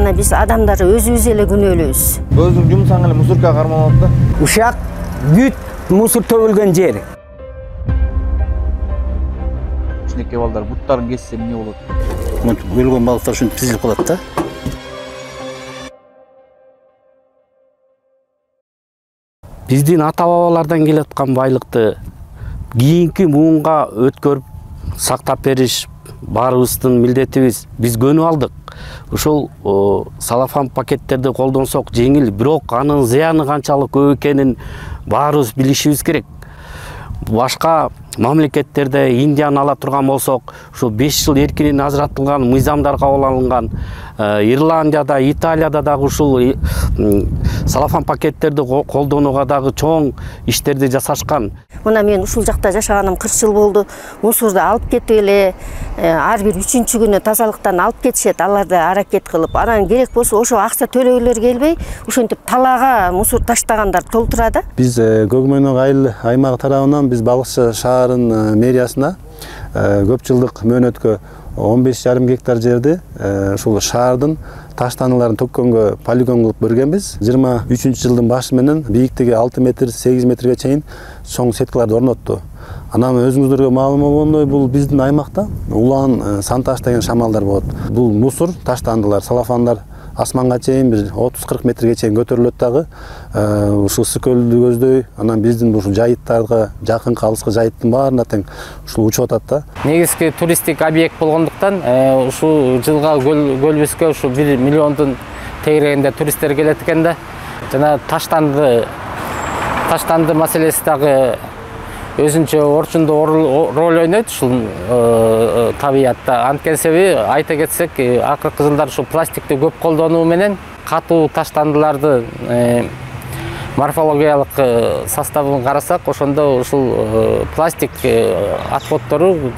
Мына биз адамдар өзүбүз эле күнөөлүүбүз. Өзүң жумушаң эле мусорка кармалып да. Ушак бүт мусор төгүлгөн жер. Кичинекей балдар буттарын кессе эмне болот? Өлгөн балыктар ушинтип тизилип калат да. Биздин ата-бабалардан келаткан байлыкты кийинки муунга өткөрүп сактап бериш баарыбыздын милдетибиз. Биз көнүп алдык. Ушул салафан пакеттерди колдонсок жеңил, бирок анын зыяны канчалык көп экенин баарыбыз билишибиз керек. Башка мамлекеттерде Индияны ала турган болсок, ушул 5 жыл эркинен ажыратылган мыйзамдар кабыл алынган. Ирландияда, Италияда дагы ушул салафан пакеттерди колдонууга дагы чоң иштерди жасашкан. Мына мен ушул жакта жашаганым 40 жыл болду. Мусорду алып кетип эле ар бир 3-чү күнү тазалыктан алып кетишет. Аларды аракет кылып, анан керек болсо ошо акча төлөөлөр келбей, ушинтип талаага мусор таштагандар толтурат да. Биз Көкмөнөк айыл аймагы тарабынан биз Балыкчы шаарынын мэриясына көп жылдык мөөнөткө 15,5 гектар жерди ушул шаардын таштааныларын төккөнгө полигон кылып бергенбиз. 23 жылдын башы менен бийиктиги 6 метр, 8 метрге чейин чоң сеткаларды орнотту. Анан өзүңүздөргө маалым болгондой, бул биздин аймакта улаан санташ деген шамалдар болот. Бул мусор таштаандылар, салафандар асманга чейин бир 30-40 метрге чейин көтөрүлөт дагы. Ушул Сүкөлдү көздөй, анан биздин ушул жайыттарга, жакын калыска жайыттын баарына тең ушул учуп атат да. Негизги туристтик объект болгондуктан, ушул жылга көлбүскө ушу 1 миллиондун тегерегинде туристтер келет экен да. Жана таштанды маселеси дагы өзүнчө орчундуу роль ойнойт ушул табиятта. Анткени себеби айта кетсек, акыркы жылдар ушул пластикти көп колдонуу менен катуу таштандыларды морфологиялык составын карасак, ошондо ушул пластик отходдору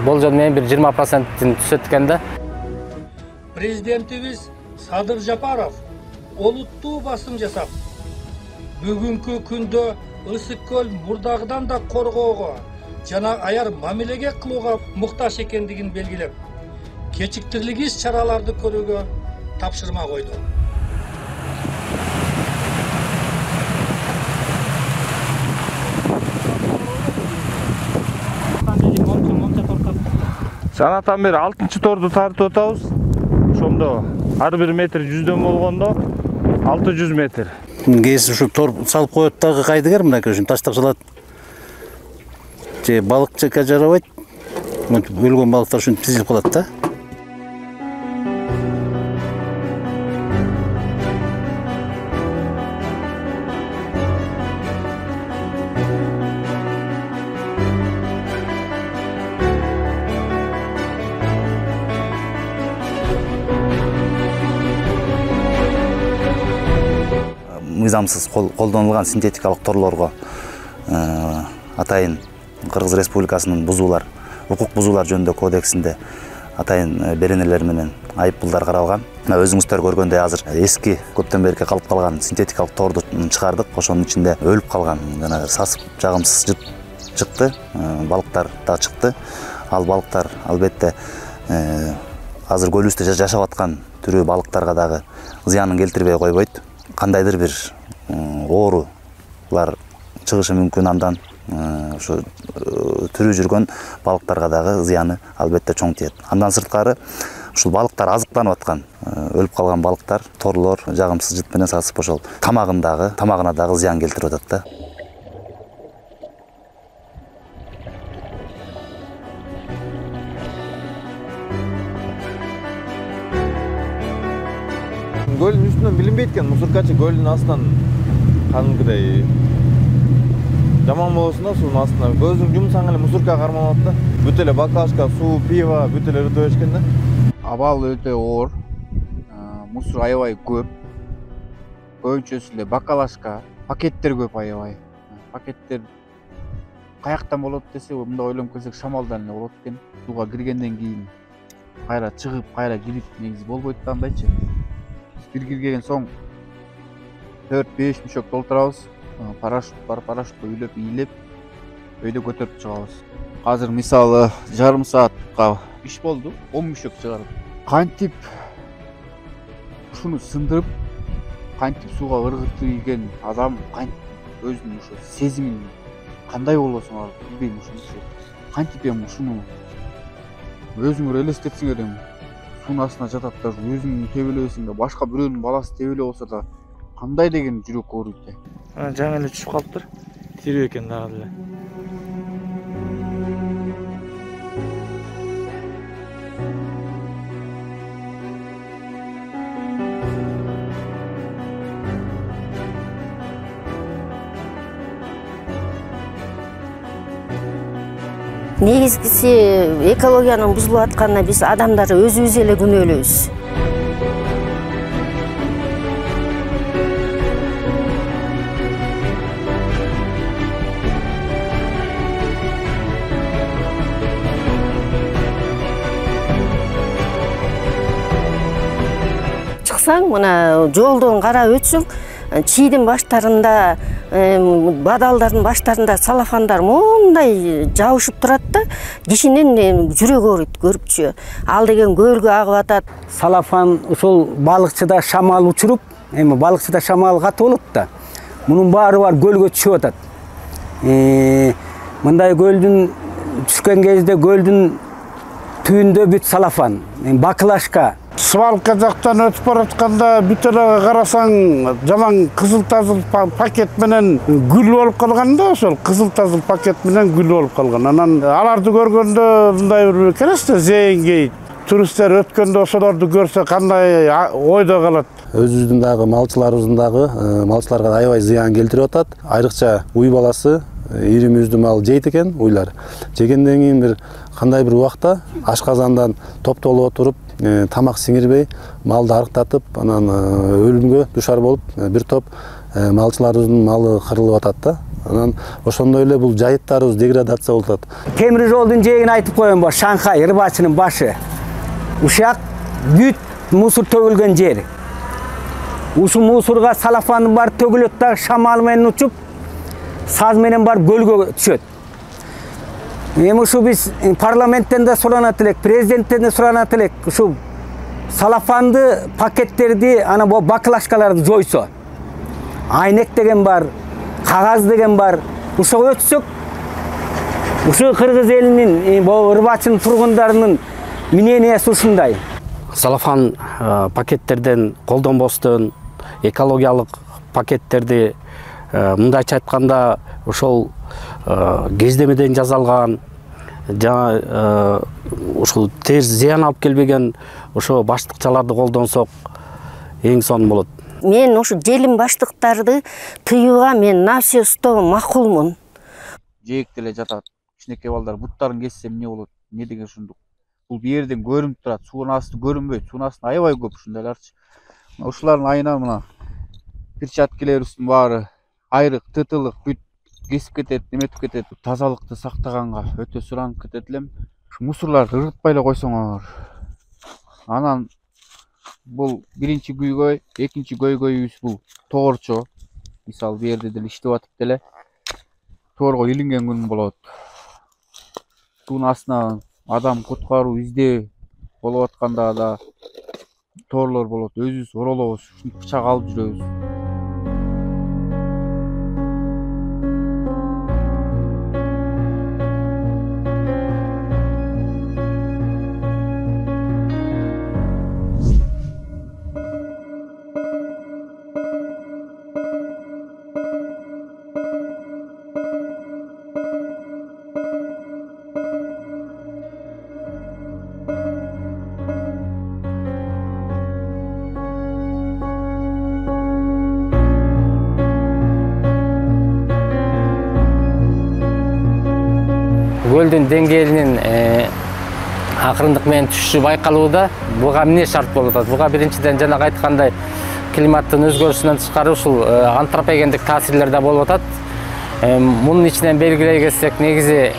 болжол менен бир 20%-тин түшөт экен да. Президентибиз Садыр Жапаров олуттуу басым жасап, бүгүнкү күндө ысык көл мурдагыдан да коргоого жана аяр мамилеге кылууга муктаж экендигин белгилеп, кечиктирилгис чараларды көрүүгө тапшырма койду. Санатан бери 6-чы торду тартып атабыз. Ошондо ар бир метр 100дөн болгондо 600 метр. Кез ушу тор салып коет дагы кайдыгер мынакей ушун таштак жалат. Же балыкчыкка жарабайт. Өлгөн балыктар ушинтип тизилип калат да. Мыйзамсыз колдонулган синтетикалык торлорго атайын Кыргыз Республикасынын укук бузуулар жөнүндө кодексинде атайын беренелер менен айыппулдар каралган. Өзүңүздөр көргөндөй азыр эски көптөн берки калып калган синтетикалык торду чыгардык. Ошонун ичинде өлүп калган жанагы сасып жагымсыз чыкты, балыктар да чыкты. Ал балыктар албетте азыр көлүбүздө жашап аткан түрүү балыктарга дагы зыянын келтирбей койбойт. Кандайдыр бир оорулар чыгышы мүмкүн, андан ушу түрүү жүргөн балыктарга дагы зыяны албетте чоң тиет. Андан сырткары ушул балыктар азыктанып аткан, өлүп калган балыктар, торлор жагымсыз жыт менен сасып ошол тамагына дагы зыян келтирип атат да. Көлдүн үстүнөн билинбейт экен, мусоркачы көлдүн астынан кадимкидей жаман болосун да суунун астына. Өзүң жумсаң эле мусорка кармалат да. Бүт эле баклажка, суу, пиво бүт эле ырытып беришкен да. Абал өтө оор. Мусор аябай көп. Көбүнчөсү эле бакалашка, пакеттер көп аябай. Пакеттер каяктан болот десе, мында ойлонуп келсек шамалдан эле болот экен. Сууга киргенден кийин кайра чыгып, кайра кирип негизи болбойт да андайчы. Бир кирген соң 4-5 мешок толтурабыз. Парашют бар, парашютка үйлөп, ийилеп, өйдө көтөрүп чыгабыз. Азыр мисалы жарым саатка иш болду, 10 мешок чыгардык. Кантип ушуну сындырып кантип сууга ыргытып ийген адам кантип өзүнүн ошо сезимин кандай болбосун алып билбейм ушуну кантип эми ушуну өзүңөр элестетсеңер эми суунун астына жатат да өзүң тебе элебесиң да башка бирөөнүн баласы тебе эле болсо да кандай деген жүрөк ооруйт да. Жаңы эле түшүп калыптыр. Тирүү экен дагы эле. Негизгиси экологиянын бузулуп атканына биз адамдар өзүбүз эле күнөөлүүбүз. Чыксаң, мына жолдон карап өтсөң, чийдин баштарында, бадалдардын баштарында салафандар мондай жабышып турат да, кишинин жүрөгү ооруйт көрүпчү. Ал деген көлгө агып атат. Салафан ошол балыкчыда шамал учуруп, эми балыкчыда шамал катуу болот да. Мунун баары бар көлгө түшүп атат. Мындай көлдүн түшкөн кезде көлдүн түбүндө бүт салафан, баклашка. Свалка жактан өтүп баратканда бүт эле карасаң жаман кызыл-тазыл пакет менен гүл болуп калган да, ошол кызыл-тазыл пакет менен гүл болуп калган. Анан аларды көргөндө мындай бир кересте зээнгей туристтер өткөндө ошолорду көрсө кандай ойдо калат. Өзүбүздүн дагы малчыларыбыздын дагы малчыларга аябай зыян келтирип атат. Айрыкча уй баласы ири мүйүздүү мал жейт экен, уйлар. Жегенден кийин бир кандай бир убакта ашказандан топтолуп отуруп, тамак сиңирбей, малды арыктатып, анан өлүмгө душар болуп, бир топ малчыларыбыздын малы кырылып атат да. Анан ошондой эле бул жайыттарыбыз деградация болуп атат. Темир жолдун жээгин айтып коеюн, бу Шанхай рыбачынын башы. Ушак бүт мусор төгүлгөн жер. Ушу мусорга салафандын баары төгүлөт да, шамал менен учуп, саз менен бар көлгө түшөт. Эми ушу биз парламенттен да суранат элек, президенттен да суранат элек, ушу салафанды пакеттерди, ана бу баклашкаларды жойсо. Айнек деген бар, кагаз деген бар. Ушуга өтсөк, ушу кыргыз элинин, бу ырбачынын тургундарынын мнениясы ушундай. Салафан пакеттерден колдонбостон, экологиялык пакеттерди мындайча айтканда ошол кездемеден жасалган, жана ушул терс зыян алып келбеген ошо баштыкчаларды колдонсок эң сонун болот. Мен ошо желим баштыктарды тыюуга мен нафси устоо макулмун. Жээкте эле жатат. Кичинекей балдар буттарын кессе эмне болот? Не деген ушундук? Бул бул жерден көрүнүп турат. Суунун асты көрүнбөйт. Суунун астында аябай көп ушундайларчы. Ушулардын айынан мына перчаткаларыбыздын баары айрык, тытылык бүт кесип кетет, неметип кетет. Тазалыкты сактаганга өтө суранып кетет элем. Мусорларды ыргытпай эле койсоңор. Анан бул биринчи күйгөй, экинчи көйгөйүбүз бул тоорчо. Мисалы бу жерде деле иштеп атып деле тоорго илинген күн болот. Суунун астына адам куткаруу издөө болуп атканда да тоорлор болот. Өзүбүз оролобуз, бычак алып жүрөбүз. Көлдүн деңгээлинин акырындык менен түшүшү байкалууда. Буга эмне шарт болуп атат? Буга биринчиден жана айткандай климаттын өзгөрүшүнөн тышкары ушул антропогендик таасирлер да болуп атат. Мунун ичинен белгилей кетсек, негизи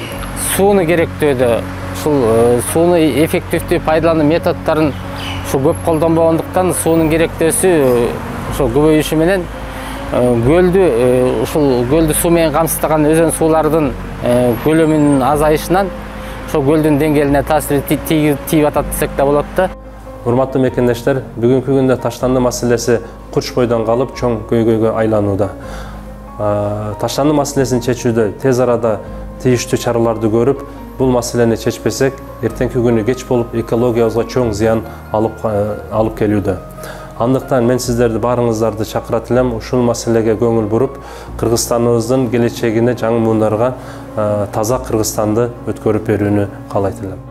сууну керектөөдө ушул сууну эффективдүү пайдалануу методдорун ушу көп колдонбогондуктан суунун керектөөсү ошо көбөйүшү менен көлдү суу менен камсыздаган өзөн суулардын көлөмүнүн азайышынан ошо көлдүн деңгээлине таасири тийип атат десек да болот да. Урматтуу мекендештер, бүгүнкү күндө таштанды маселеси курч бойдон калып чоң көйгөйгө айланууда. Таштанды маселесин чечүүдө тез арада тийиштүү чараларды көрүп, бул маселени чечпесек, эртеңки күнү кеч болуп экологиябызга чоң зыян алып келүүдө. Андыктан мен сиздерди баарыңыздарды чакырат элем, ушул маселеге көңүл буруп, Кыргызстаныбыздын келечегине жаңы муундарга таза Кыргызстанды өткөрүп берүүнү каалайт элем.